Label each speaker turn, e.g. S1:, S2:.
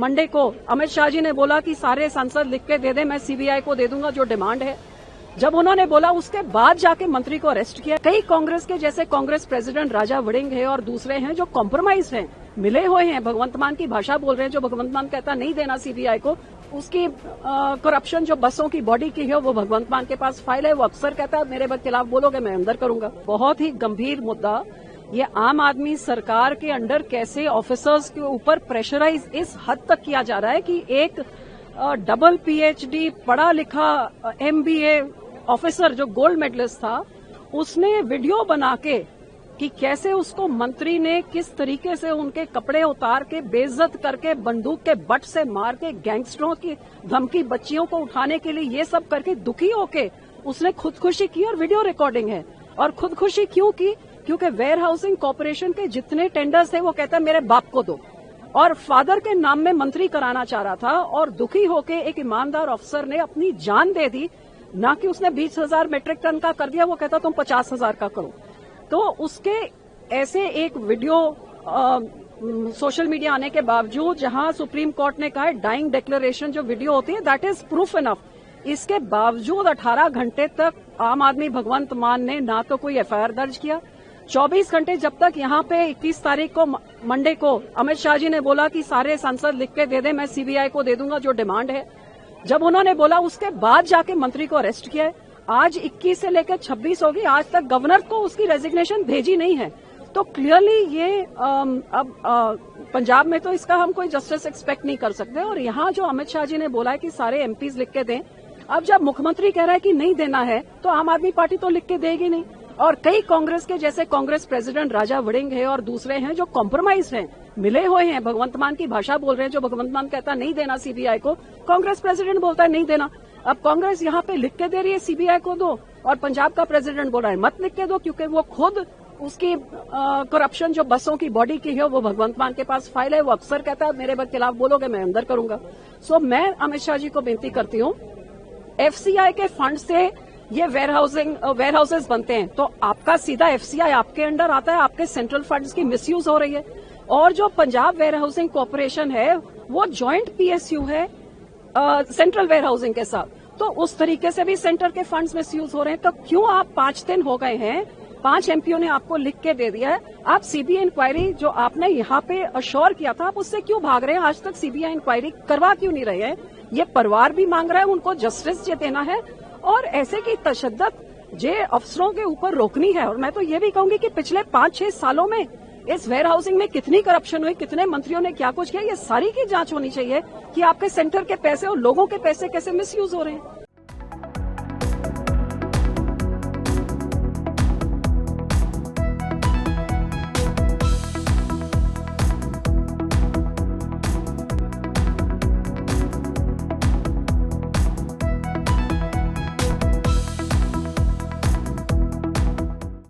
S1: Monday को अमित शाह जी ने बोला कि सारे सांसद लिख के दे दें, मैं सीबीआई को दे दूंगा जो डिमांड है। जब उन्होंने बोला उसके बाद जाके मंत्री को अरेस्ट किया। कई कांग्रेस के जैसे कांग्रेस प्रेसिडेंट राजा वड़िंग है और दूसरे हैं जो कॉम्प्रोमाइज हैं, मिले हुए हैं, भगवंत मान की भाषा बोल रहे हैं। जो भगवंत मान कहता नहीं देना सीबीआई को, उसकी करप्शन जो बसों की बॉडी की है वो भगवंत मान के पास फाइल है। वो अक्सर कहता है मेरे खिलाफ बोलोगे मैं अंदर करूंगा। बहुत ही गंभीर मुद्दा ये आम आदमी सरकार के अंडर कैसे ऑफिसर्स के ऊपर प्रेशराइज इस हद तक किया जा रहा है कि एक डबल पीएचडी पढ़ा लिखा एमबीए ऑफिसर जो गोल्ड मेडलिस्ट था, उसने वीडियो बना के कि कैसे उसको मंत्री ने किस तरीके से उनके कपड़े उतार के बेइज्जत करके बंदूक के बट से मार के गैंगस्टरों की धमकी बच्चियों को उठाने के लिए ये सब करके दुखी होके उसने खुदकुशी की और वीडियो रिकॉर्डिंग है। और खुदकुशी क्यों की? क्योंकि वेयर हाउसिंग कॉर्पोरेशन के जितने टेंडर्स थे वो कहता है मेरे बाप को दो, और फादर के नाम में मंत्री कराना चाह रहा था। और दुखी होके एक ईमानदार अफसर ने अपनी जान दे दी, ना कि उसने 20,000 मेट्रिक टन का कर दिया, वो कहता तुम 50,000 का करो। तो उसके ऐसे एक वीडियो सोशल मीडिया आने के बावजूद, जहां सुप्रीम कोर्ट ने कहा है डाइंग डिक्लेरेशन जो वीडियो होती है दैट इज प्रूफ इनफ, इसके बावजूद 18 घंटे तक आम आदमी भगवंत मान ने ना तो कोई एफआईआर दर्ज किया। 24 घंटे जब तक यहाँ पे 21 तारीख को मंडे को अमित शाह जी ने बोला कि सारे सांसद लिख के दे दें, मैं सीबीआई को दे दूंगा जो डिमांड है। जब उन्होंने बोला उसके बाद जाके मंत्री को अरेस्ट किया है। आज 21 से लेकर 26 होगी, आज तक गवर्नर को उसकी रेजिग्नेशन भेजी नहीं है। तो क्लियरली ये अब पंजाब में तो इसका हम कोई जस्टिस एक्सपेक्ट नहीं कर सकते। और यहाँ जो अमित शाह जी ने बोला है कि सारे एमपीज लिख के दें, अब जब मुख्यमंत्री कह रहा है कि नहीं देना है तो आम आदमी पार्टी तो लिख के देगी नहीं। और कई कांग्रेस के जैसे कांग्रेस प्रेसिडेंट राजा वड़िंग है और दूसरे हैं जो कॉम्प्रोमाइज हैं, मिले हुए हैं, भगवंत मान की भाषा बोल रहे हैं। जो भगवंत मान कहता नहीं देना सीबीआई को, कांग्रेस प्रेसिडेंट बोलता है नहीं देना। अब कांग्रेस यहाँ पे लिख के दे रही है सीबीआई को दो, और पंजाब का प्रेसिडेंट बोल रहा है मत लिख के दो, क्योंकि वो खुद उसकी करप्शन जो बसों की बॉडी की है वो भगवंत मान के पास फाइल है। वो अक्सर कहता है मेरे खिलाफ बोलोगे मैं अंदर करूंगा। सो मैं अमित शाह जी को बेनती करती हूँ, एफसीआई के फंड से ये वेयर हाउसेज बनते हैं तो आपका सीधा एफसीआई आपके अंडर आता है, आपके सेंट्रल फंड्स की मिसयूज हो रही है। और जो पंजाब वेयर हाउसिंग कॉर्पोरेशन है वो ज्वाइंट पीएसयू है सेंट्रल वेयर हाउसिंग के साथ, तो उस तरीके से भी सेंटर के फंड्स मिसयूज हो रहे हैं। तो क्यों आप 5 दिन हो गए हैं, 5 एमपीओ ने आपको लिख के दे दिया है, आप सीबीआई इंक्वायरी जो आपने यहाँ पे अश्योर किया था आप उससे क्यों भाग रहे हैं? आज तक सीबीआई इंक्वायरी करवा क्यों नहीं रहे हैं? ये परिवार भी मांग रहा है, उनको जस्टिस ये देना है और ऐसे की तशद्दुद जे अफसरों के ऊपर रोकनी है। और मैं तो ये भी कहूंगी कि पिछले 5-6 सालों में इस वेयर हाउसिंग में कितनी करप्शन हुई, कितने मंत्रियों ने क्या कुछ किया, ये सारी की जांच होनी चाहिए कि आपके सेंटर के पैसे और लोगों के पैसे कैसे मिसयूज हो रहे हैं।